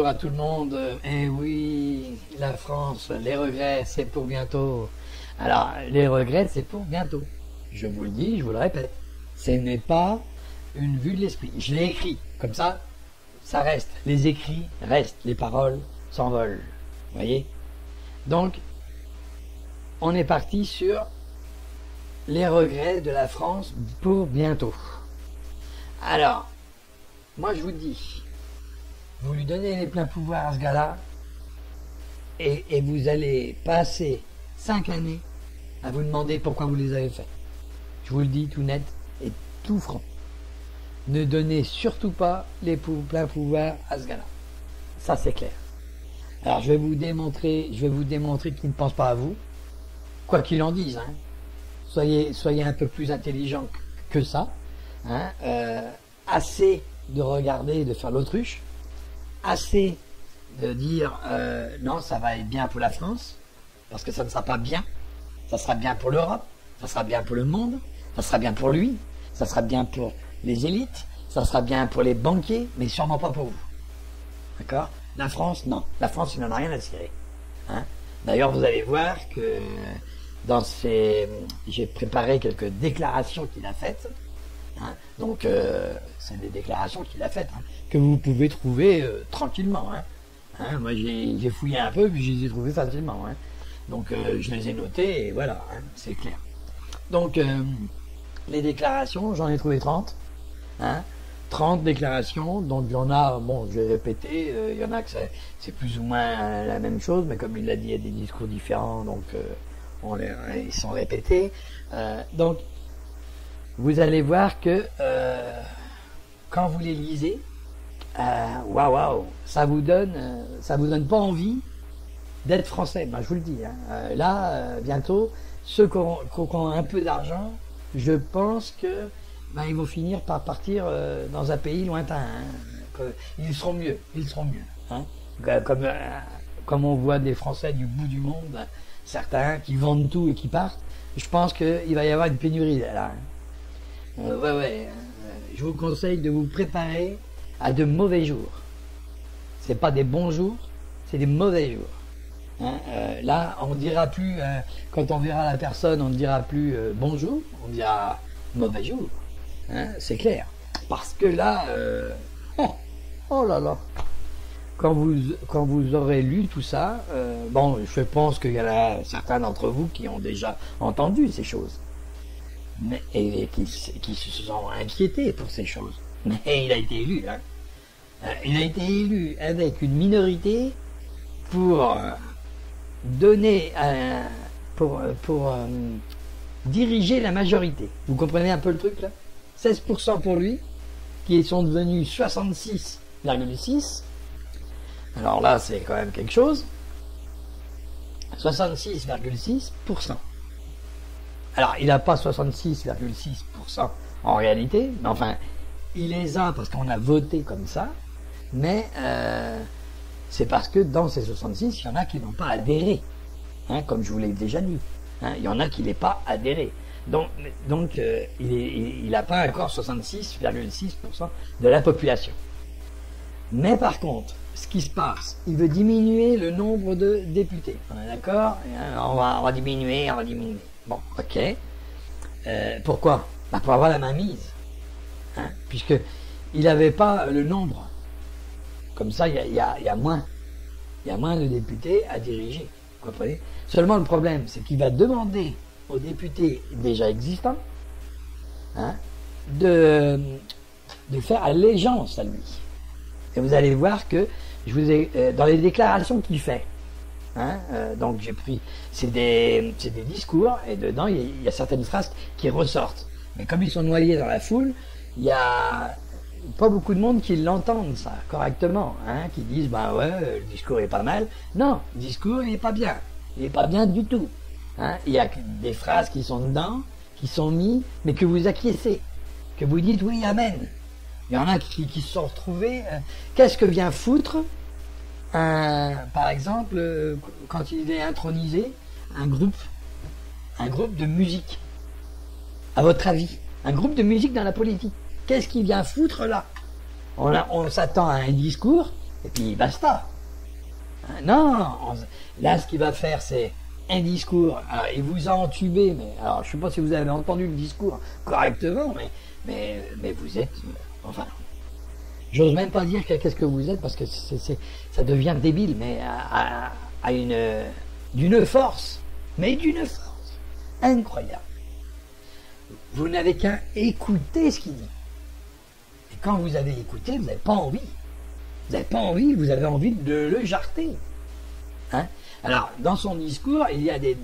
bonjour à tout le monde. Eh oui, la France, les regrets, c'est pour bientôt. Alors, les regrets, c'est pour bientôt. Je vous le dis, je vous le répète. Ce n'est pas une vue de l'esprit. Je l'ai écrit, comme ça reste. Les écrits restent, les paroles s'envolent. Vous voyez? Donc, on est parti sur les regrets de la France pour bientôt. Alors, moi je vous dis, vous lui donnez les pleins pouvoirs à ce gars-là, et vous allez passer 5 années à vous demander pourquoi vous les avez faits. Je vous le dis tout net et tout franc. Ne donnez surtout pas les pleins pouvoirs à ce gars-là. Ça c'est clair. Alors je vais vous démontrer qu'il ne pense pas à vous, quoi qu'il en dise. Hein. Soyez un peu plus intelligent que ça. Hein. Assez de regarder et de faire l'autruche. Assez de dire non, ça va être bien pour la France, parce que ça ne sera pas bien. Ça sera bien pour l'Europe, ça sera bien pour le monde, ça sera bien pour lui, ça sera bien pour les élites, ça sera bien pour les banquiers, mais sûrement pas pour vous. D'accord? La France, non. La France, il n'en a rien à cirer. Hein? D'ailleurs, vous allez voir que j'ai préparé quelques déclarations qu'il a faites. Hein? Donc, c'est des déclarations qu'il a faites, hein, que vous pouvez trouver tranquillement. Hein? Hein? Moi, j'ai fouillé un peu, puis je les ai trouvées facilement. Hein? Donc, je les ai notées, et voilà, hein, c'est clair. Donc, les déclarations, j'en ai trouvé 30. Hein? 30 déclarations, donc il y en a, bon, je vais répéter, il y en a que c'est plus ou moins la même chose, mais comme il l'a dit, il y a des discours différents, donc ils sont répétés. Donc, vous allez voir que quand vous les lisez, waouh, ça vous donne pas envie d'être français. Ben, je vous le dis. Hein. Là, bientôt, ceux qui ont un peu d'argent, je pense que ils vont finir par partir dans un pays lointain. Hein. Ils seront mieux. Hein. Comme on voit des Français du bout du monde, certains qui vendent tout et qui partent, je pense qu'il va y avoir une pénurie là. Ouais. Je vous conseille de vous préparer à de mauvais jours. C'est pas des bons jours, c'est des mauvais jours. Hein, là, on ne dira plus, quand on verra la personne, on ne dira plus bonjour, on dira mauvais jour. Hein, c'est clair. Parce que là, oh là là, quand vous aurez lu tout ça, bon, je pense qu'il y en a certains d'entre vous qui ont déjà entendu ces choses. Mais, et qui se sont inquiétés pour ces choses. Mais il a été élu. Hein. Il a été élu avec une minorité pour donner, pour diriger la majorité. Vous comprenez un peu le truc là? 16% pour lui, qui sont devenus 66,6. Alors là, c'est quand même quelque chose. 66,6%. Alors, il n'a pas 66,6% en réalité, mais enfin, il les a parce qu'on a voté comme ça, mais c'est parce que dans ces 66, il y en a qui n'ont pas adhéré, hein, comme je vous l'ai déjà dit. Hein, il y en a qui n'ont pas adhéré. Donc il n'a pas encore 66,6% de la population. Mais par contre, ce qui se passe, il veut diminuer le nombre de députés. On est d'accord? On va diminuer. Bon, ok. Pourquoi? Pour avoir la main mise. Hein, puisque il n'avait pas le nombre. Comme ça, il y a moins. Il y a moins de députés à diriger. Vous comprenez? Seulement le problème, c'est qu'il va demander aux députés déjà existants, hein, de faire allégeance à lui. Et vous allez voir que je vous ai dans les déclarations qu'il fait, hein, donc j'ai pris, c'est des discours et dedans il y a certaines phrases qui ressortent. Mais comme ils sont noyés dans la foule, il y a pas beaucoup de monde qui l'entendent ça correctement, hein, qui disent ouais, le discours est pas mal. Non, le discours il est pas bien. Il est pas bien du tout. Hein, il y a des phrases qui sont dedans, qui sont mises, mais que vous acquiescez, que vous dites oui, amen. Il y en a qui se sont retrouvés. Qu'est-ce que vient foutre, par exemple, quand il est intronisé, un groupe de musique? À votre avis, un groupe de musique dans la politique, qu'est-ce qu'il vient foutre là? On s'attend à un discours, et puis basta. Hein, non, là ce qu'il va faire c'est un discours, alors il vous a entubé, mais alors je sais pas si vous avez entendu le discours correctement, mais vous êtes, enfin, j'ose même pas dire qu'est-ce que vous êtes parce que ça devient débile, mais d'une force, d'une force incroyable. Vous n'avez qu'à écouter ce qu'il dit. Et quand vous avez écouté, vous n'avez pas envie. Vous n'avez pas envie, vous avez envie de le jarter. Hein? Alors, dans son discours, il y a des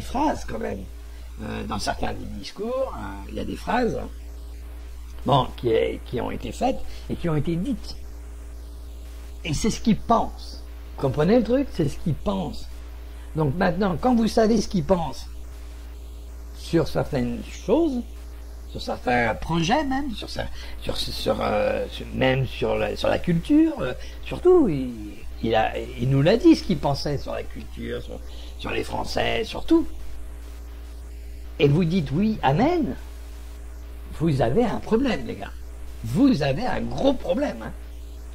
phrases quand même. Dans certains des discours, il y a des phrases qui ont été faites et qui ont été dites. Et c'est ce qu'il pense. Vous comprenez le truc? C'est ce qu'il pense. Donc maintenant, quand vous savez ce qu'il pense sur certaines choses, sur certains projets même, même sur la culture, surtout, il nous l'a dit ce qu'il pensait sur la culture, sur les Français, surtout. Et vous dites oui, amen, vous avez un problème, les gars. Vous avez un gros problème. Hein.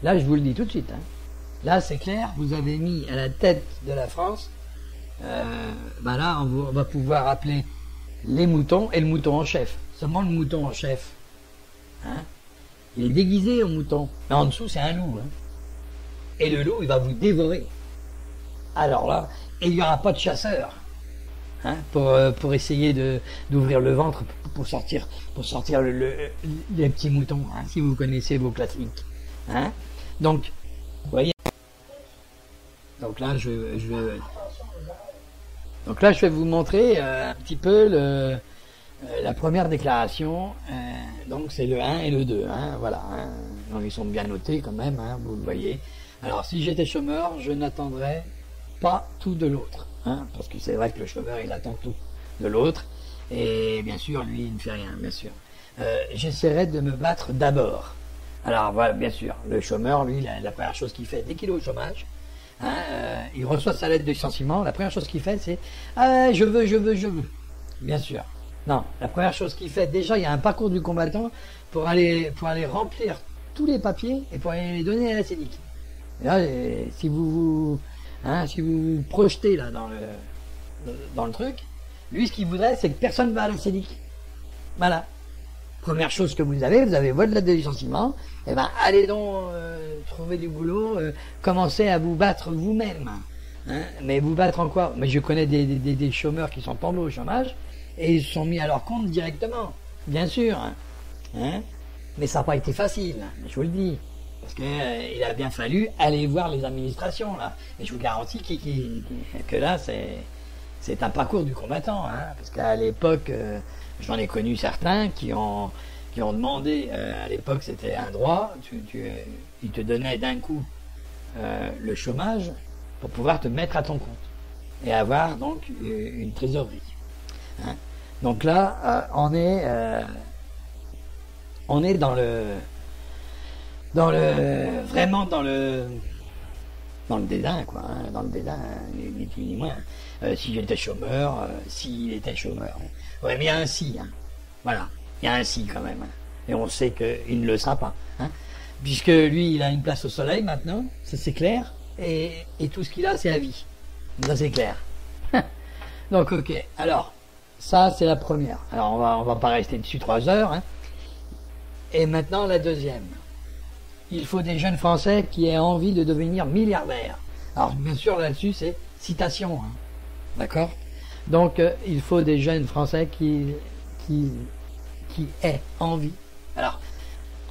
Là, je vous le dis tout de suite. Hein. Là, c'est clair, vous avez mis à la tête de la France, là, on va pouvoir appeler les moutons et le mouton en chef. Seulement le mouton en chef, hein, il est déguisé en mouton. Mais en dessous, c'est un loup. Hein. Et le loup, il va vous dévorer. Alors là, et il n'y aura pas de chasseur hein, pour essayer d'ouvrir le ventre pour sortir les petits moutons, hein, si vous connaissez vos classiques. Hein. Donc, vous voyez. Donc là, je vais vous montrer un petit peu la première déclaration. Donc c'est le 1 et le 2. Hein, voilà. Hein. Donc, ils sont bien notés quand même, hein, vous le voyez. Alors si j'étais chômeur, je n'attendrais pas tout de l'autre. Hein, parce que c'est vrai que le chômeur, il attend tout de l'autre. Et bien sûr, lui, il ne fait rien, bien sûr. J'essaierai de me battre d'abord. Alors voilà, bien sûr, le chômeur, lui, la première chose qu'il fait, dès qu'il est au chômage, hein, il reçoit sa lettre de licenciement, la première chose qu'il fait, c'est « Ah, je veux ». Bien sûr. Non, la première chose qu'il fait, déjà, il y a un parcours du combattant pour aller remplir tous les papiers et pour aller les donner à la CEDIC. Et là, si vous vous projetez là dans le truc, lui, ce qu'il voudrait, c'est que personne ne va à la CEDIC. Voilà. Première chose que vous avez votre lettre de licenciement, et ben allez donc trouver du boulot, commencez à vous battre vous-même. Hein, mais vous battre en quoi? Mais je connais des chômeurs qui sont tombés au chômage et ils se sont mis à leur compte directement, bien sûr. Hein, mais ça n'a pas été facile, je vous le dis. Parce qu'il a bien fallu aller voir les administrations là. Et je vous garantis que là c'est un parcours du combattant. Hein, parce qu'à l'époque, j'en ai connu certains qui ont demandé, à l'époque c'était un droit, ils te donnaient d'un coup le chômage pour pouvoir te mettre à ton compte et avoir donc une trésorerie. Hein. Donc là, on est vraiment dans le dédain, quoi, hein, dans le dédain, ni plus ni moins. Si j'étais chômeur, s'il était chômeur. Ouais, mais il y a un si, hein. Voilà, il y a un si quand même. Hein. Et on sait qu'il ne le sera pas. Hein. Puisque lui, il a une place au soleil maintenant, ça c'est clair, et tout ce qu'il a, c'est la vie. Ça c'est clair. Donc ok, alors, ça c'est la première. Alors on va pas rester dessus 3 heures. Hein. Et maintenant la deuxième. Il faut des jeunes Français qui aient envie de devenir milliardaires. Alors bien sûr là-dessus c'est citation. Hein. D'accord? Donc il faut des jeunes Français qui aient envie. Alors,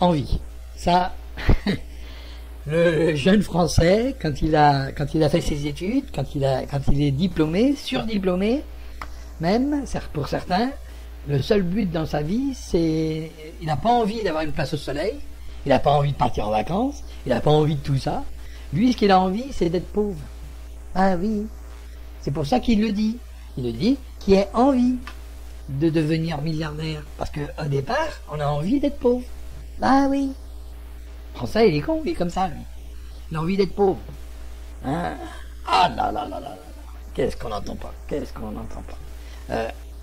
envie. Ça, le jeune Français, quand il a fait ses études, quand il est diplômé, surdiplômé, même pour certains, le seul but dans sa vie, c'est, il n'a pas envie d'avoir une place au soleil, il n'a pas envie de partir en vacances, il n'a pas envie de tout ça. Lui, ce qu'il a envie, c'est d'être pauvre. Ah oui, c'est pour ça qu'il le dit. Il le dit, qui ait envie de devenir milliardaire. Parce qu'au départ, on a envie d'être pauvre. Ah oui. Le Français, il est con, il est comme ça, lui. Il a envie d'être pauvre. Hein? Ah là là là là là. Qu'est-ce qu'on n'entend pas? Qu'est-ce qu'on n'entend pas?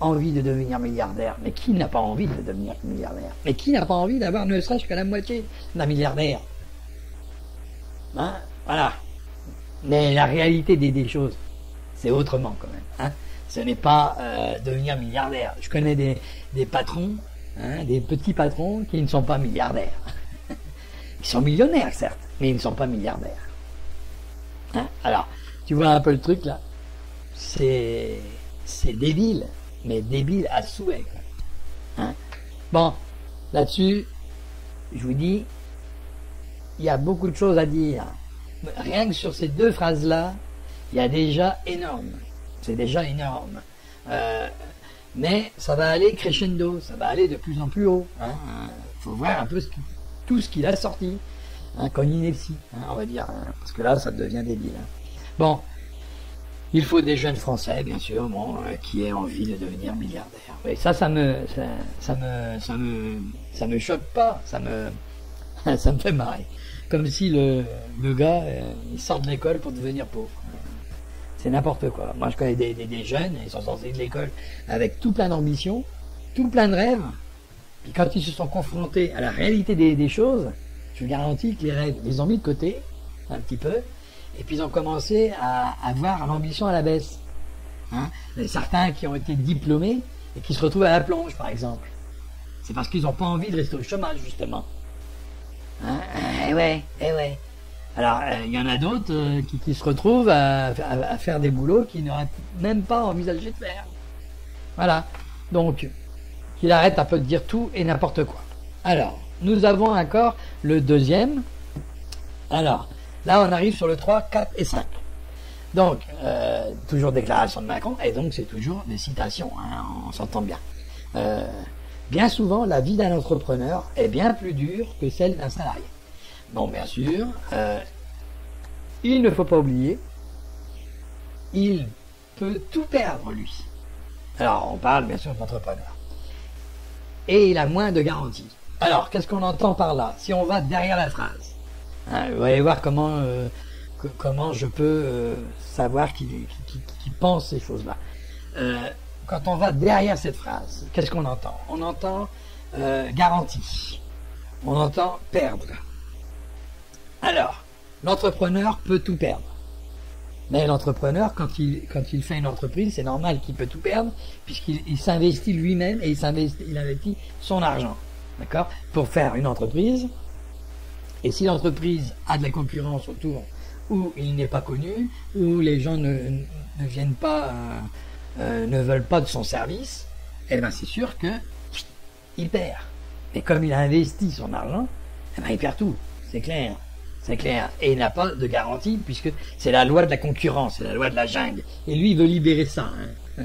Envie de devenir milliardaire. Mais qui n'a pas envie de devenir milliardaire? Mais qui n'a pas envie d'avoir ne serait-ce que la moitié d'un milliardaire? Hein? Voilà. Mais la réalité des choses, c'est autrement quand même. Hein. Ce n'est pas devenir milliardaire. Je connais des patrons, hein, des petits patrons qui ne sont pas milliardaires. Ils sont millionnaires, certes, mais ils ne sont pas milliardaires. Hein. Alors, tu vois un peu le truc là? C'est débile, mais débile à souhait. Quoi. Hein. Bon, là-dessus, je vous dis, il y a beaucoup de choses à dire. Rien que sur ces deux phrases-là, il y a déjà énorme. C'est déjà énorme. Mais ça va aller crescendo, ça va aller de plus en plus haut. Hein. Faut voir un peu tout ce qu'il a sorti. Hein, comme ineptie, hein, on va dire. Hein, parce que là, ça devient débile. Hein. Bon, il faut des jeunes Français, bien sûr, bon, qui aient envie de devenir milliardaires. Et ça me choque pas. Ça me fait marrer. Comme si le gars, il sort de l'école pour devenir pauvre. C'est n'importe quoi. Moi, je connais des jeunes, ils sont sortis de l'école avec tout plein d'ambition, tout plein de rêves. Puis quand ils se sont confrontés à la réalité des choses, je vous garantis que les rêves, ils les ont mis de côté, un petit peu, et puis ils ont commencé à avoir l'ambition à la baisse. Hein. Certains qui ont été diplômés et qui se retrouvent à la plonge, par exemple. C'est parce qu'ils n'ont pas envie de rester au chômage, justement. Hein, eh ouais. Alors, il y en a d'autres qui se retrouvent à faire des boulots qu'ils n'auraient même pas envisagé de faire. Voilà. Donc, qu'il arrête un peu de dire tout et n'importe quoi. Alors, nous avons encore le deuxième. Alors, là, on arrive sur le 3, 4 et 5. Donc, toujours déclaration de Macron, et donc c'est toujours des citations, hein, on s'entend bien. Bien souvent, la vie d'un entrepreneur est bien plus dure que celle d'un salarié. Bon, bien sûr, il ne faut pas oublier, il peut tout perdre, lui. Alors, on parle bien sûr d'entrepreneur. Et il a moins de garanties. Alors, qu'est-ce qu'on entend par là? Si on va derrière la phrase, hein, vous allez voir comment je peux savoir qu'il pense ces choses-là. Quand on va derrière cette phrase, qu'est-ce qu'on entend? On entend garantie. On entend perdre. Alors, l'entrepreneur peut tout perdre. Mais l'entrepreneur, quand il fait une entreprise, c'est normal qu'il peut tout perdre, puisqu'il s'investit lui-même et il investit son argent. D'accord? Pour faire une entreprise. Et si l'entreprise a de la concurrence autour, où il n'est pas connu, où les gens ne viennent pas, ne veulent pas de son service, eh ben c'est sûr que il perd. Mais comme il a investi son argent, eh ben il perd tout. C'est clair. C'est clair. Et il n'a pas de garantie, puisque c'est la loi de la concurrence, c'est la loi de la jungle. Et lui, il veut libérer ça. Hein.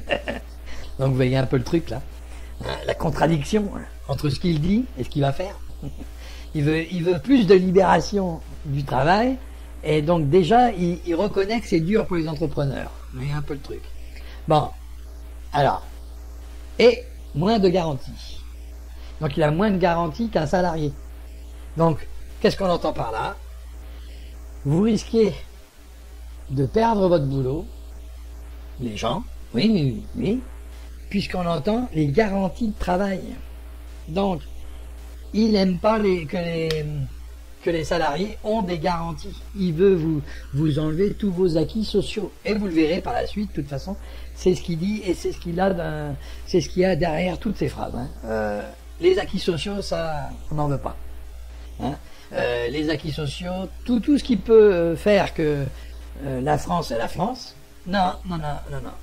Donc vous voyez un peu le truc là. La contradiction entre ce qu'il dit et ce qu'il va faire. Il veut plus de libération du travail, et donc déjà, il reconnaît que c'est dur pour les entrepreneurs. Vous voyez un peu le truc. Bon, alors, et moins de garantie. Donc il a moins de garantie qu'un salarié. Donc, qu'est-ce qu'on entend par là? Vous risquez de perdre votre boulot, les gens, oui, puisqu'on entend les garanties de travail. Donc, il n'aime pas que les salariés ont des garanties. Il veut vous enlever tous vos acquis sociaux. Et vous le verrez par la suite, de toute façon, c'est ce qu'il dit et c'est ce qu'il y a derrière toutes ces phrases. Hein. Les acquis sociaux, ça, on n'en veut pas. Hein. Les acquis sociaux, tout ce qui peut faire que la France est la France, non,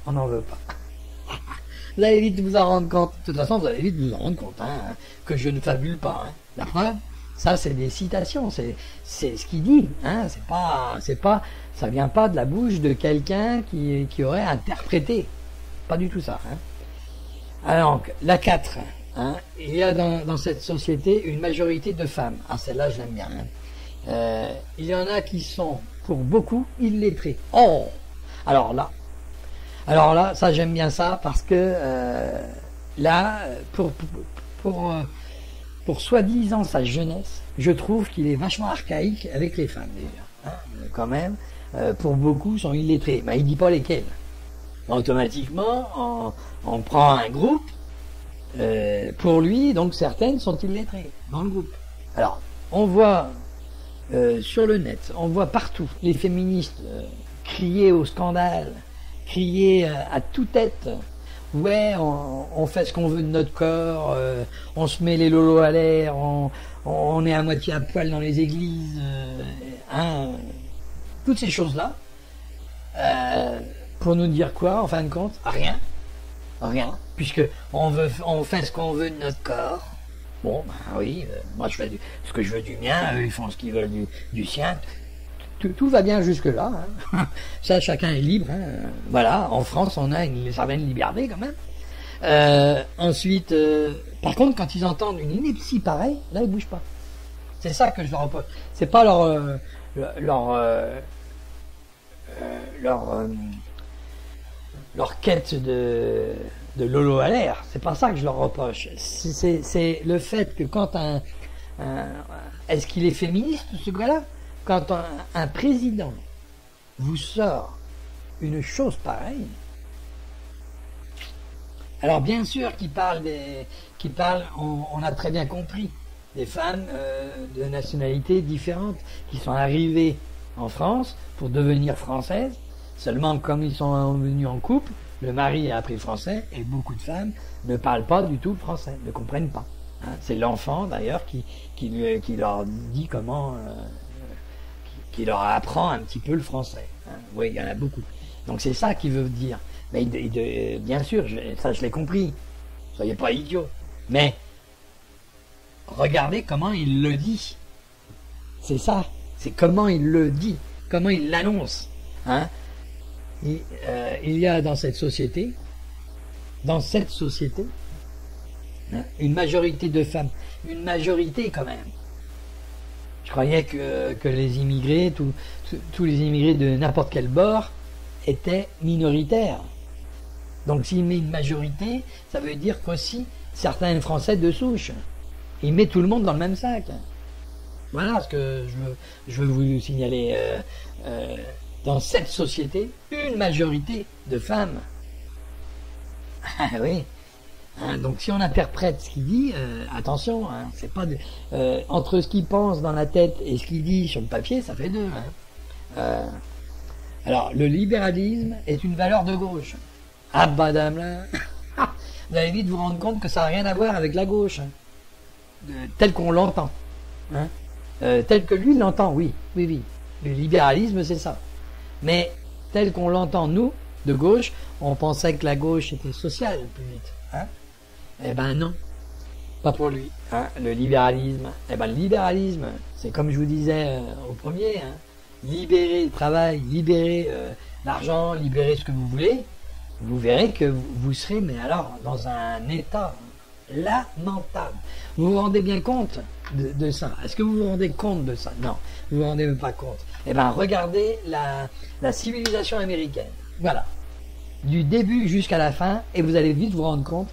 on n'en veut pas. Vous allez vite vous en rendre compte. De toute façon, vous allez vite vous en rendre compte, hein, que je ne fabule pas. Hein. La preuve, ça c'est des citations, c'est ce qu'il dit. Hein, ça vient pas de la bouche de quelqu'un qui aurait interprété. Pas du tout ça. Hein. Alors, la 4. Hein, il y a dans cette société une majorité de femmes. Ah, celle-là, je l'aime bien. Hein. Il y en a qui sont, pour beaucoup, illettrés. Oh! Alors là, ça, j'aime bien ça, parce que là, pour soi-disant sa jeunesse, je trouve qu'il est vachement archaïque avec les femmes, déjà. Hein, quand même, pour beaucoup, sont illettrés. Mais il dit pas lesquels. Automatiquement, on prend un groupe. Pour lui, donc certaines sont illettrées dans le groupe. Alors, on voit sur le net, on voit partout les féministes crier au scandale, crier à toute-tête. Ouais, on fait ce qu'on veut de notre corps, on se met les lolos à l'air, on est à moitié à poil dans les églises, toutes ces choses-là, pour nous dire quoi, en fin de compte? Rien, puisque on fait ce qu'on veut de notre corps. Bon, ben oui, moi je fais ce que je veux du mien, eux ils font ce qu'ils veulent du sien. Tout va bien jusque-là. Hein. Ça, chacun est libre. Hein. Voilà, en France, on a une certaine liberté quand même. Ensuite, par contre, quand ils entendent une ineptie pareille, là, ils bougent pas. C'est ça que je leur reproche. C'est pas leur quête de lolo à l'air. C'est pas ça que je leur reproche. C'est le fait que quand est-ce qu'il est féministe, ce gars-là? Quand un président vous sort une chose pareille, alors bien sûr qu'il parle, on a très bien compris, des femmes de nationalités différentes qui sont arrivées en France pour devenir françaises, seulement comme ils sont venus en couple, le mari a appris le français et beaucoup de femmes ne parlent pas du tout le français, ne comprennent pas. Hein. C'est l'enfant d'ailleurs qui leur dit comment... qui leur apprend un petit peu le français. Hein. Oui, il y en a beaucoup. Donc c'est ça qu'il veut dire. Mais bien sûr, ça je l'ai compris. Soyez pas idiots. Mais regardez comment il le dit. C'est ça. C'est comment il le dit. Comment il l'annonce. Hein. Il y a dans cette société, hein, une majorité de femmes. Une majorité quand même. Je croyais que les immigrés, tous les immigrés de n'importe quel bord, étaient minoritaires. Donc s'il met une majorité, ça veut dire qu'aussi certains Français de souche. Il met tout le monde dans le même sac. Voilà ce que je veux vous signaler. Dans cette société, une majorité de femmes. Ah oui. Hein, donc si on interprète ce qu'il dit, attention, hein, c'est pas entre ce qu'il pense dans la tête et ce qu'il dit sur le papier, ça fait deux. Hein. Alors le libéralisme est une valeur de gauche. Ah madame là, vous allez vite vous rendre compte que ça n'a rien à voir avec la gauche, hein, tel qu'on l'entend, hein, tel que lui l'entend, oui. Le libéralisme c'est ça. Mais tel qu'on l'entend nous de gauche, on pensait que la gauche était sociale plus vite. Hein. Eh ben non, pas pour lui. Hein. Le libéralisme, c'est comme je vous disais au premier, hein, libérer le travail, libérer l'argent, libérer ce que vous voulez, vous verrez que vous serez, mais alors, dans un état lamentable. Vous vous rendez bien compte de ça? Est-ce que vous vous rendez compte de ça? Non, vous vous rendez même pas compte. Eh ben regardez la civilisation américaine. Voilà. Du début jusqu'à la fin, et vous allez vite vous rendre compte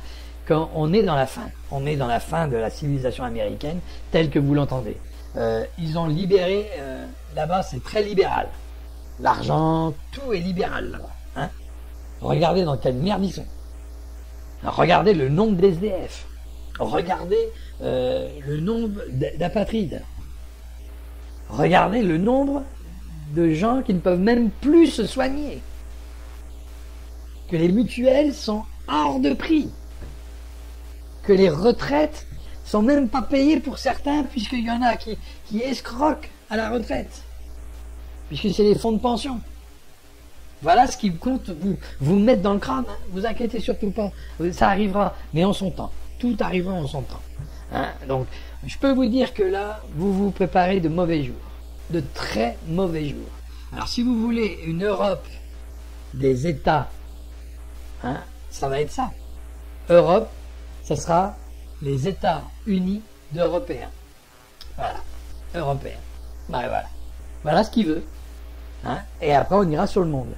qu'on est dans la fin. On est dans la fin de la civilisation américaine, telle que vous l'entendez. Ils ont libéré, là-bas c'est très libéral. L'argent, tout est libéral là-bas. Hein. Regardez dans quelle merde ils sont. Alors, regardez le nombre d'SDF. Regardez le nombre d'apatrides. Regardez le nombre de gens qui ne peuvent même plus se soigner. Que les mutuelles sont hors de prix. Que les retraites sont même pas payées pour certains, puisqu'il y en a qui escroquent à la retraite. Puisque c'est les fonds de pension. Voilà ce qui compte vous mettre dans le crâne. Hein. Vous inquiétez surtout pas. Ça arrivera, mais en son temps. Tout arrivera en son temps. Hein. Donc, je peux vous dire que là, vous vous préparez de mauvais jours. De très mauvais jours. Alors, si vous voulez une Europe des États, hein, ça va être ça. Europe, ça sera les États unis d'Européens. Voilà. Européens. Ben, voilà. Voilà ce qu'il veut. Hein. Et après, on ira sur le monde.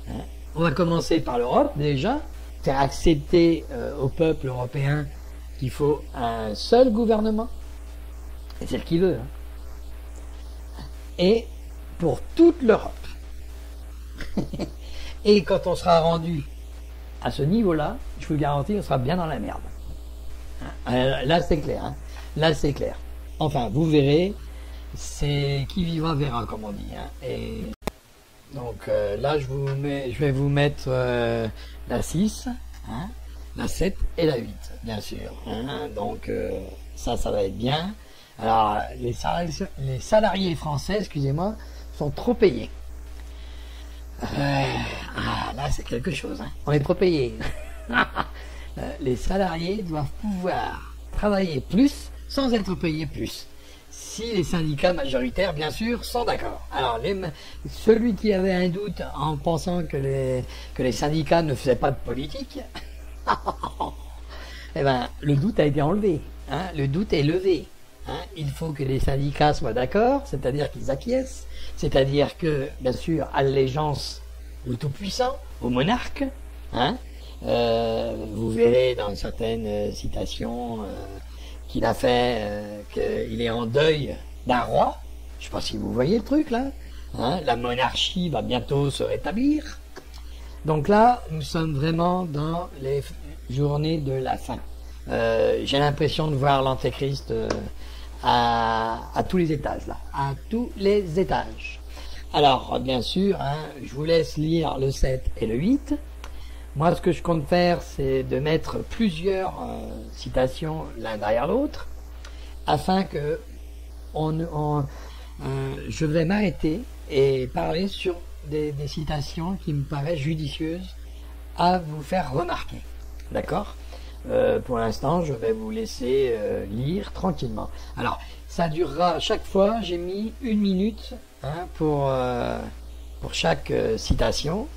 Hein. On va commencer par l'Europe, déjà. Faire accepter au peuple européen qu'il faut un seul gouvernement. Et c'est ce qu'il veut. Hein. Et pour toute l'Europe. Et quand on sera rendu à ce niveau-là, je vous le garantis, on sera bien dans la merde. Hein. Là, c'est clair. Hein. Là, c'est clair. Enfin, vous verrez, c'est qui vivra verra, comme on dit. Hein. Et donc là, je vais vous mettre la 6, hein, la 7 et la 8, bien sûr. Hein. Donc ça va être bien. Alors, les salariés français, excusez-moi, sont trop payés. Là, c'est quelque chose. Hein. On est trop payés. Les salariés doivent pouvoir travailler plus sans être payés plus. Si les syndicats majoritaires, bien sûr, sont d'accord. Alors, celui qui avait un doute en pensant que les syndicats ne faisaient pas de politique, eh ben, le doute a été enlevé. Hein, le doute est levé. Hein, il faut que les syndicats soient d'accord, c'est-à-dire qu'ils acquiescent, c'est-à-dire que, bien sûr, allégeance au Tout-Puissant, au monarque. Hein, vous verrez dans certaines citations qu'il a fait qu'il est en deuil d'un roi. Je ne sais pas si vous voyez le truc là. Hein, la monarchie va bientôt se rétablir. Donc là, nous sommes vraiment dans les journées de la fin. J'ai l'impression de voir l'Antéchrist à tous les étages là, à tous les étages. Alors bien sûr, hein, je vous laisse lire le 7 et le 8. Moi, ce que je compte faire, c'est de mettre plusieurs citations l'un derrière l'autre, afin que je vais m'arrêter et parler sur des citations qui me paraissent judicieuses à vous faire remarquer. D'accord ? Pour l'instant, je vais vous laisser lire tranquillement. Alors, ça durera, chaque fois, j'ai mis 1 minute hein, pour chaque citation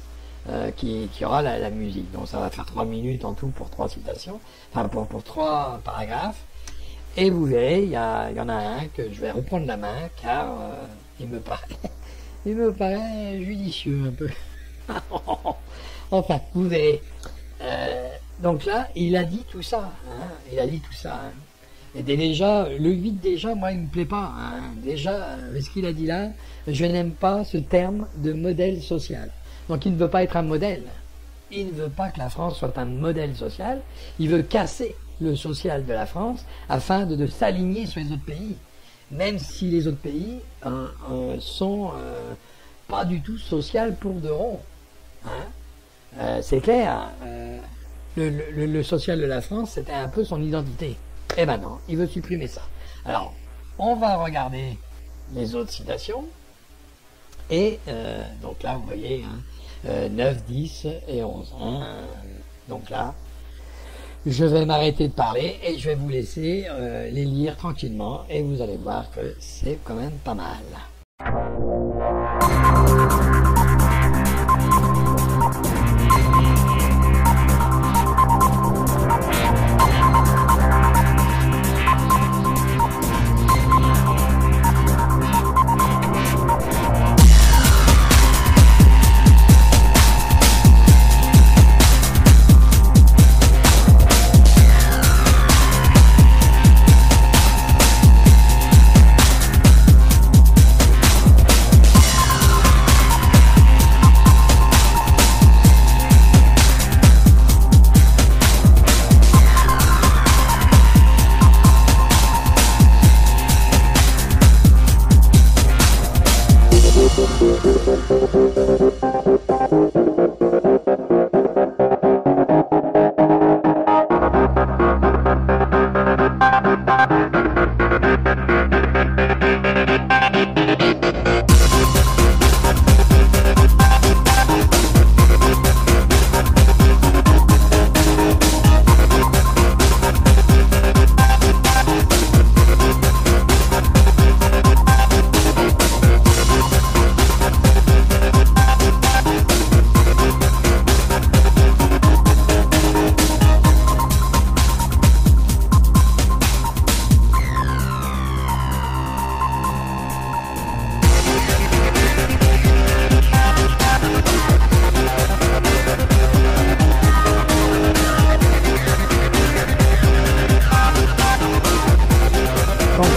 qui aura la musique. Donc, ça va faire 3 minutes en tout pour 3 citations, enfin pour 3 paragraphes. Et vous verrez, il y en a un que je vais reprendre la main, car il me paraît judicieux un peu. Enfin, vous verrez. Donc là, il a dit tout ça. Hein, il a dit tout ça. Hein. Et déjà, le 8 déjà, moi, il me plaît pas. Hein. Déjà, avec ce qu'il a dit là, je n'aime pas ce terme de modèle social. Donc il ne veut pas être un modèle. Il ne veut pas que la France soit un modèle social. Il veut casser le social de la France afin de s'aligner sur les autres pays. Même si les autres pays sont pas du tout social pour de rond. Hein. C'est clair. Le social de la France, c'était un peu son identité. Et maintenant, il veut supprimer ça. Alors, on va regarder les autres citations. Et donc là, vous voyez, hein, 9, 10 et 11. Hein, donc là, je vais m'arrêter de parler et je vais vous laisser les lire tranquillement. Et vous allez voir que c'est quand même pas mal.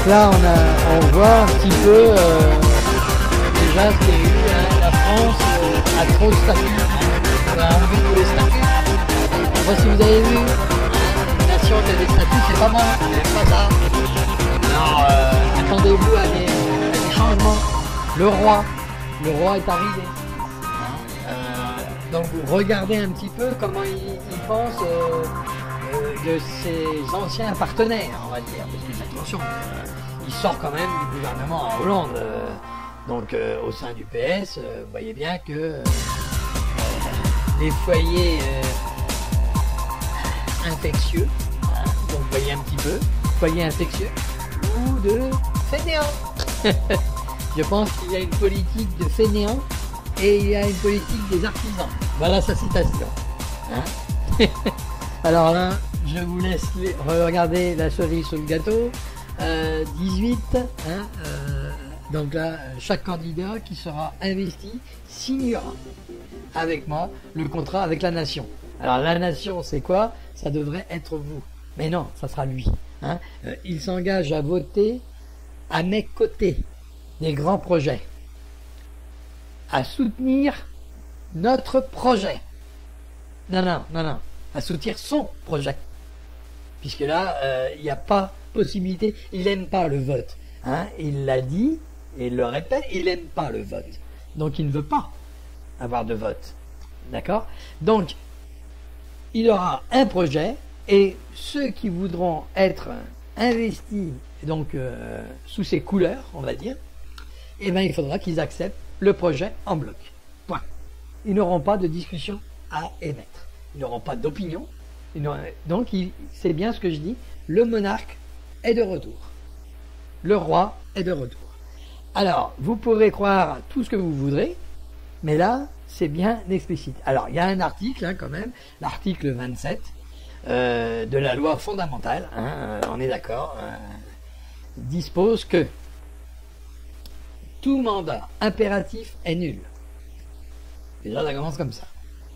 Là, on voit un petit peu déjà ce qu'il y a eu. Hein, la France a trop de statuts. Hein, on va enlever tous les statuts. Je sais pas si vous avez vu. Une nation qui a des statuts, c'est pas mal. C'est pas ça. Alors, attendez-vous à des le roi est arrivé. Donc regardez un petit peu comment il pense de ses anciens partenaires, on va dire, parce que attention, il sort quand même du gouvernement à Hollande, donc au sein du PS, vous voyez bien que les foyers infectieux, hein, donc vous voyez un petit peu, foyers infectieux, ou de fainéants. Je pense qu'il y a une politique de fainéants et il y a une politique des artisans. Voilà sa citation. Hein. Alors là, je vous laisse regarder la cerise sur le gâteau. 18. Hein, donc là, chaque candidat qui sera investi signera avec moi le contrat avec la nation. Alors la nation, c'est quoi? Ça devrait être vous. Mais non, ça sera lui. Hein. Il s'engage à voter à mes côtés des grands projets, à soutenir notre projet. Non, à soutenir son projet. Puisque là, il n'y a pas possibilité, il n'aime pas le vote. Hein. Il l'a dit, et il le répète, il n'aime pas le vote. Donc il ne veut pas avoir de vote. D'accord? Donc, il aura un projet, et ceux qui voudront être investis donc sous ses couleurs, on va dire, eh bien, il faudra qu'ils acceptent le projet en bloc. Point. Ils n'auront pas de discussion à émettre. Ils n'auront pas d'opinion. Donc, c'est bien ce que je dis, le monarque est de retour. Le roi est de retour. Alors, vous pourrez croire tout ce que vous voudrez, mais là, c'est bien explicite. Alors, il y a un article, hein, quand même, l'article 27 de la loi fondamentale, hein, on est d'accord, dispose que tout mandat impératif est nul. Déjà, ça commence comme ça.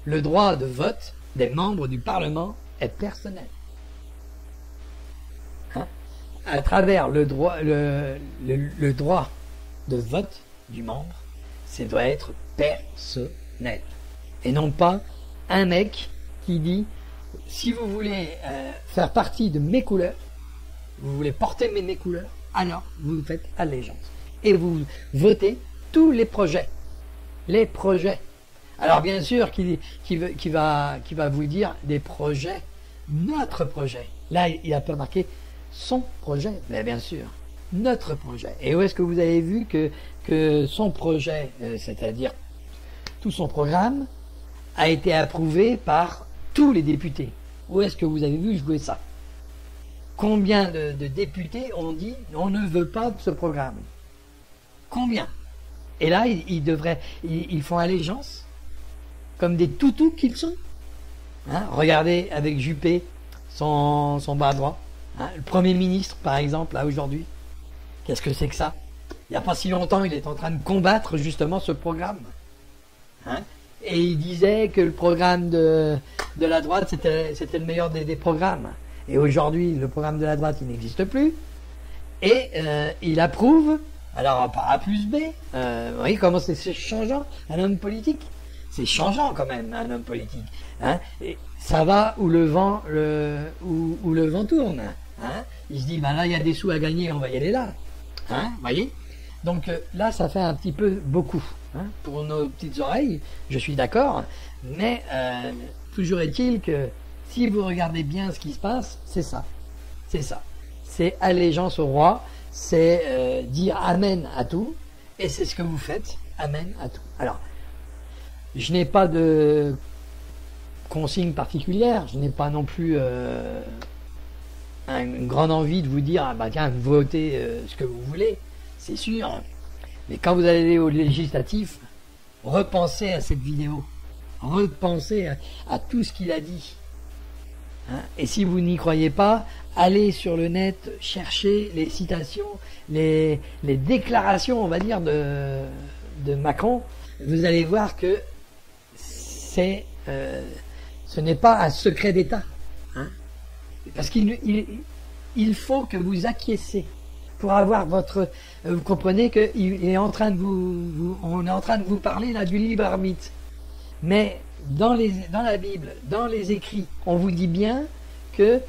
Le droit de vote des membres du Parlement est personnel. Hein? À travers le droit de vote du membre, ça doit être personnel. Et non pas un mec qui dit, si vous voulez faire partie de mes couleurs, vous voulez porter mes couleurs, alors vous faites allégeance. Et vous votez tous les projets. Les projets. Alors bien sûr qui va vous dire des projets, notre projet. Là, il a pas marqué son projet, mais bien sûr, notre projet. Et où est-ce que vous avez vu que son projet, c'est-à-dire tout son programme, a été approuvé par tous les députés? Où est-ce que vous avez vu jouer ça? Combien de députés ont dit on ne veut pas de ce programme? Combien? Et là, ils font allégeance, comme des toutous qu'ils sont. Hein, regardez avec Juppé, son bras droit. Hein, le Premier ministre, par exemple, là aujourd'hui. Qu'est-ce que c'est que ça? Il n'y a pas si longtemps, il est en train de combattre justement ce programme. Hein, et il disait que le programme de la droite, c'était le meilleur des programmes. Et aujourd'hui, le programme de la droite, il n'existe plus. Et il approuve, alors pas A plus B, vous voyez comment c'est changeant, un homme politique. C'est changeant quand même, un homme politique. Hein, et ça va où le vent, où le vent tourne. Hein, il se dit, ben là, il y a des sous à gagner, on va y aller là. Hein, voyez? Donc là, ça fait un petit peu beaucoup. Hein, pour nos petites oreilles, je suis d'accord. Mais toujours est-il que si vous regardez bien ce qui se passe, c'est ça. C'est ça. C'est allégeance au roi, c'est dire Amen à tout, et c'est ce que vous faites, Amen à tout. Alors, je n'ai pas de consigne particulière, je n'ai pas non plus une grande envie de vous dire, ah bah tiens, votez ce que vous voulez, c'est sûr. Mais quand vous allez au législatif, repensez à cette vidéo, repensez à tout ce qu'il a dit. Hein, et si vous n'y croyez pas, allez sur le net, cherchez les citations, les déclarations, on va dire, de Macron. Vous allez voir que ce n'est pas un secret d'État. Hein, parce qu'il faut que vous acquiescez pour avoir votre... vous comprenez qu'il est en train de on est en train de vous parler là du libre arbitre. Mais dans la Bible, dans les écrits, on vous dit bien que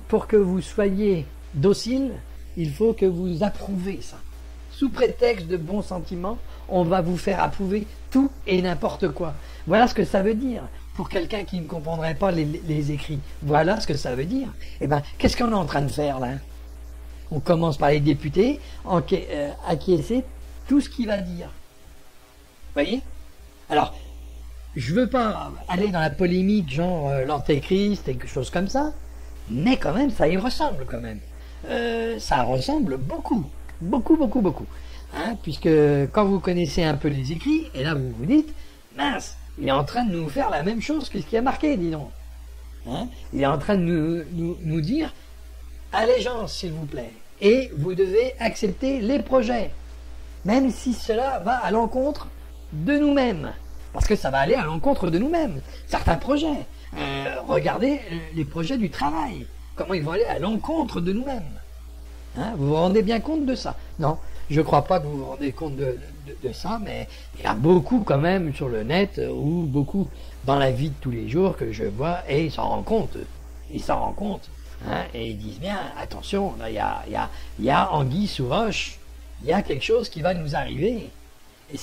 pour que vous soyez docile, il faut que vous approuvez ça. sous prétexte de bons sentiments, on va vous faire approuver tout et n'importe quoi. Voilà ce que ça veut dire. Pour quelqu'un qui ne comprendrait pas les écrits, voilà ce que ça veut dire. Eh ben, qu'est-ce qu'on est en train de faire là? On commence par les députés, acquiescer tout ce qu'il va dire. Vous voyez? Alors, je veux pas aller dans la polémique genre l'antéchrist et quelque chose comme ça, mais quand même, ça y ressemble quand même. Ça ressemble beaucoup, beaucoup, beaucoup, beaucoup. Hein, puisque quand vous connaissez un peu les écrits, et là vous vous dites, mince, il est en train de nous faire la même chose que ce qui a marqué, dis donc. Hein, il est en train de nous dire, allégeance s'il vous plaît, et vous devez accepter les projets, même si cela va à l'encontre de nous-mêmes, parce que ça va aller à l'encontre de nous-mêmes. Certains projets, regardez les projets du travail, comment ils vont aller à l'encontre de nous-mêmes. Hein, vous vous rendez bien compte de ça? Non, je ne crois pas que vous vous rendez compte de ça, mais il y a beaucoup quand même sur le net, ou beaucoup dans la vie de tous les jours que je vois, et ils s'en rendent compte. Ils s'en rendent compte. Hein, et ils disent bien, attention, là, il y a anguille sous roche, il y a quelque chose qui va nous arriver. Et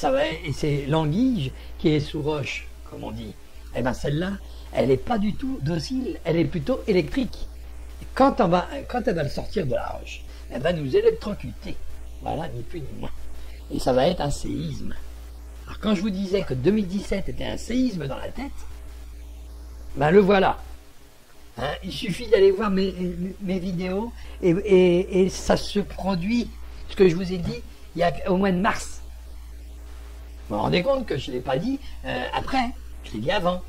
c'est l'anguille qui est sous roche, comme on dit. Eh bien celle-là, elle n'est pas du tout docile, elle est plutôt électrique. Et quand elle va sortir de la roche, elle va nous électrocuter. Voilà, ni plus ni moins. Et ça va être un séisme. Alors quand je vous disais que 2017 était un séisme dans la tête, ben le voilà. Hein, il suffit d'aller voir mes vidéos et ça se produit, ce que je vous ai dit, il y a au mois de mars. Vous vous rendez compte que je ne l'ai pas dit après, je l'ai dit avant.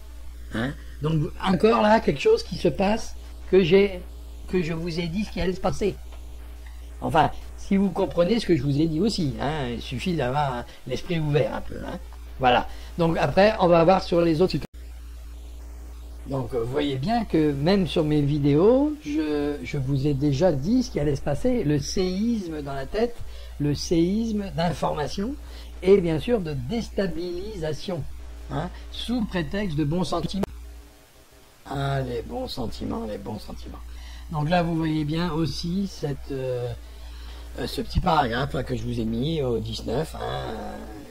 Hein, donc encore là, quelque chose qui se passe que je vous ai dit ce qui allait se passer. Enfin, si vous comprenez ce que je vous ai dit aussi, hein, il suffit d'avoir l'esprit ouvert un peu. Hein. Voilà. Donc après, on va voir sur les autres. Donc vous voyez bien que même sur mes vidéos, je vous ai déjà dit ce qui allait se passer, le séisme dans la tête, le séisme d'information et bien sûr de déstabilisation, hein, sous prétexte de bons sentiments. Ah, les bons sentiments, les bons sentiments. Donc là, vous voyez bien aussi ce petit paragraphe là, que je vous ai mis au 19. Hein,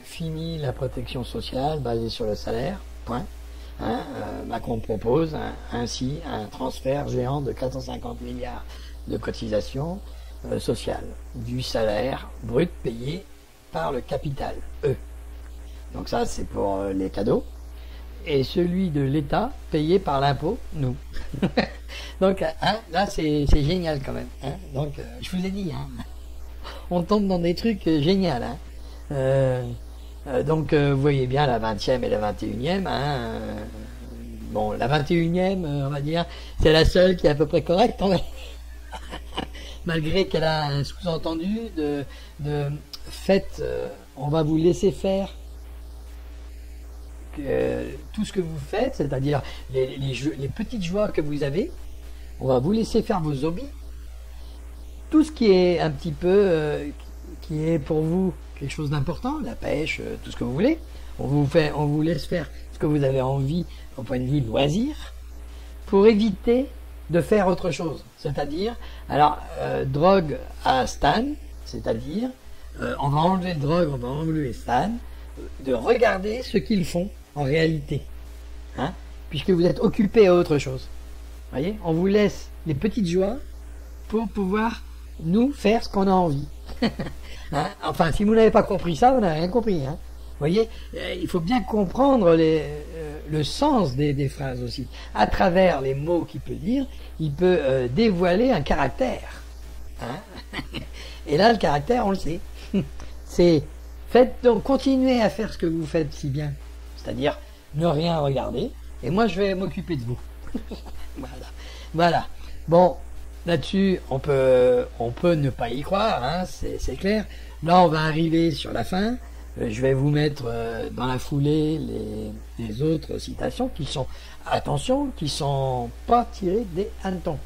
fini la protection sociale basée sur le salaire, point. Hein, Macron propose ainsi un transfert géant de 450 milliards de cotisations sociales du salaire brut payé par le capital, eux. Donc ça, c'est pour les cadeaux. Et celui de l'État payé par l'impôt, nous. Donc hein, là, c'est génial quand même. Hein. Donc, je vous ai dit, hein, on tombe dans des trucs géniaux. Hein. Donc, vous voyez bien la 20e et la 21e. Hein, bon, la 21e, on va dire, c'est la seule qui est à peu près correcte. Malgré qu'elle a un sous-entendu de fait, on va vous laisser faire tout ce que vous faites, c'est-à-dire les petites joies que vous avez, on va vous laisser faire vos hobbies. Tout ce qui est un petit peu, qui est pour vous quelque chose d'important, la pêche, tout ce que vous voulez, on vous laisse faire ce que vous avez envie au point de vue loisir, pour éviter de faire autre chose. C'est-à-dire, alors, drogue à Stan, c'est-à-dire, on va enlever le drogue, on va enlever Stan, de regarder ce qu'ils font en réalité, hein, puisque vous êtes occupé à autre chose. Voyez, on vous laisse les petites joies pour pouvoir nous faire ce qu'on a envie. Hein, enfin, si vous n'avez pas compris ça, vous n'avez rien compris. Hein. Voyez, il faut bien comprendre le sens des phrases aussi. À travers les mots qu'il peut dire, il peut dévoiler un caractère. Hein. Et là, le caractère, on le sait. C'est faites donc continuez à faire ce que vous faites si bien, c'est-à-dire ne rien regarder, et moi je vais m'occuper de vous. Voilà. Bon, là-dessus, on peut ne pas y croire, hein, c'est clair. Là, on va arriver sur la fin. Je vais vous mettre dans la foulée les autres citations qui sont, attention, qui sont pas tirées des hannetons,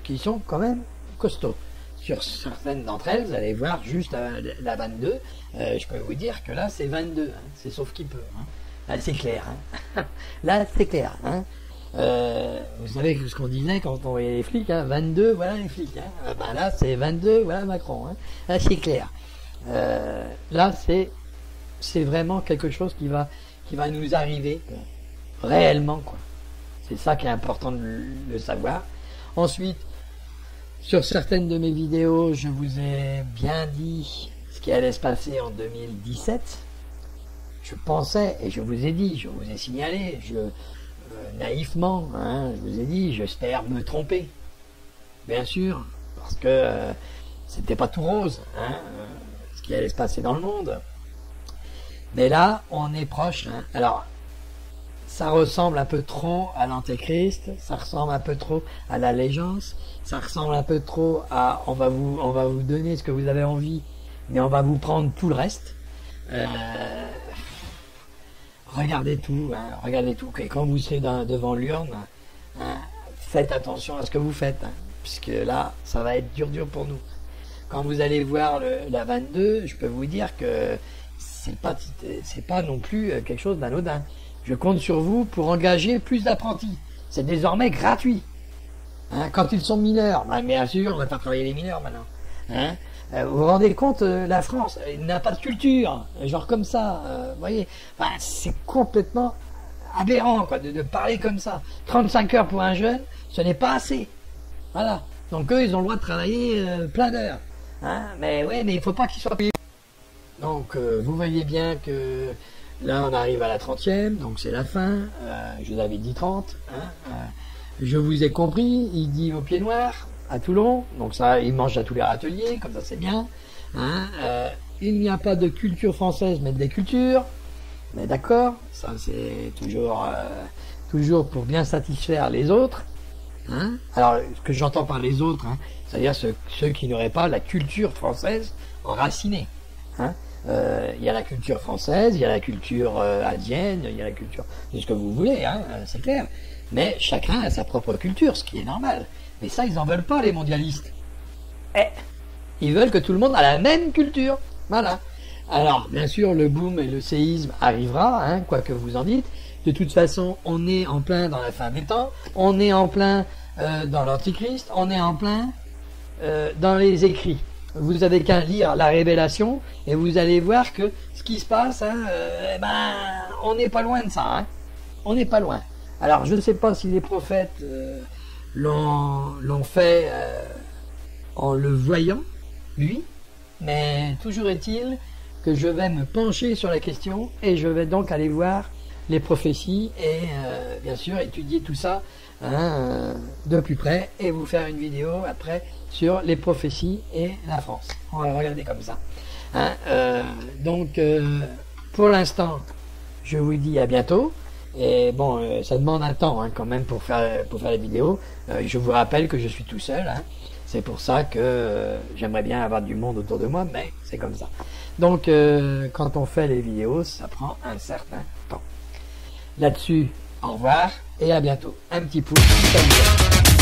qui sont quand même costauds. Sur certaines d'entre elles, vous allez voir juste la 22, je peux vous dire que là c'est 22, hein, c'est sauf qui peut. Hein. Là c'est clair. Hein. Là c'est clair. Hein. Vous savez ce qu'on disait quand on voyait les flics, hein, 22, voilà les flics. Hein. Ben là c'est 22, voilà Macron. Hein. Là c'est clair. Là, c'est vraiment quelque chose qui va nous arriver réellement, quoi. C'est ça qui est important de le savoir. Ensuite, sur certaines de mes vidéos, je vous ai bien dit ce qui allait se passer en 2017. Je pensais, et je vous ai dit, je vous ai signalé, naïvement, hein, je vous ai dit, j'espère me tromper. Bien sûr, parce que c'était pas tout rose, hein, ce qui allait se passer dans le monde. Mais là, on est proche. Hein. Alors, ça ressemble un peu trop à l'Antéchrist, ça ressemble un peu trop à l'allégeance, ça ressemble un peu trop à on va vous donner ce que vous avez envie, mais on va vous prendre tout le reste. Regardez tout, hein, regardez tout. Et quand vous serez devant l'urne, hein, faites attention à ce que vous faites, hein, puisque là, ça va être dur pour nous. Quand vous allez voir la 22, je peux vous dire que c'est pas non plus quelque chose d'anodin. Je compte sur vous pour engager plus d'apprentis. C'est désormais gratuit. Hein, quand ils sont mineurs, ben, bien sûr, on va faire travailler les mineurs maintenant. Hein, vous vous rendez compte, la France n'a pas de culture, genre comme ça. Vous voyez, ben, c'est complètement aberrant quoi, de parler comme ça. 35 heures pour un jeune, ce n'est pas assez. Voilà. Donc eux, ils ont le droit de travailler plein d'heures. Hein, mais ouais, mais il ne faut pas qu'ils soient payés. Donc vous voyez bien que là on arrive à la 30e, donc c'est la fin, je vous avais dit 30, hein, je vous ai compris, il dit au pied noir à Toulon, donc ça il mange à tous les râteliers, comme ça c'est bien, hein, il n'y a pas de culture française mais des cultures, mais d'accord, ça c'est toujours pour bien satisfaire les autres, hein. Alors ce que j'entends par les autres, hein, c'est-à-dire ceux qui n'auraient pas la culture française enracinée. Hein, y a la culture française, il y a la culture indienne, il y a la culture de ce que vous voulez, hein, c'est clair. Mais chacun a sa propre culture, ce qui est normal. Mais ça, ils en veulent pas, les mondialistes. Ils veulent que tout le monde a la même culture. Voilà. Alors, bien sûr, le boom et le séisme arrivera, hein, quoi que vous en dites. De toute façon, on est en plein dans la fin des temps, on est en plein dans l'Antichrist, on est en plein dans les écrits. Vous avez qu'à lire la Révélation et vous allez voir que ce qui se passe, hein, on n'est pas loin de ça. Hein. On n'est pas loin. Alors, je ne sais pas si les prophètes l'ont fait en le voyant, lui, mais toujours est-il que je vais me pencher sur la question et je vais donc aller voir les prophéties et bien sûr étudier tout ça hein, de plus près et vous faire une vidéo après sur les prophéties et la France. On va regarder comme ça. Hein, donc pour l'instant, je vous dis à bientôt. Et bon, ça demande un temps hein, quand même pour faire la vidéo. Je vous rappelle que je suis tout seul. Hein. C'est pour ça que j'aimerais bien avoir du monde autour de moi, mais c'est comme ça. Donc quand on fait les vidéos, ça prend un certain temps. Là-dessus, au revoir et à bientôt. Un petit pouce. Salut.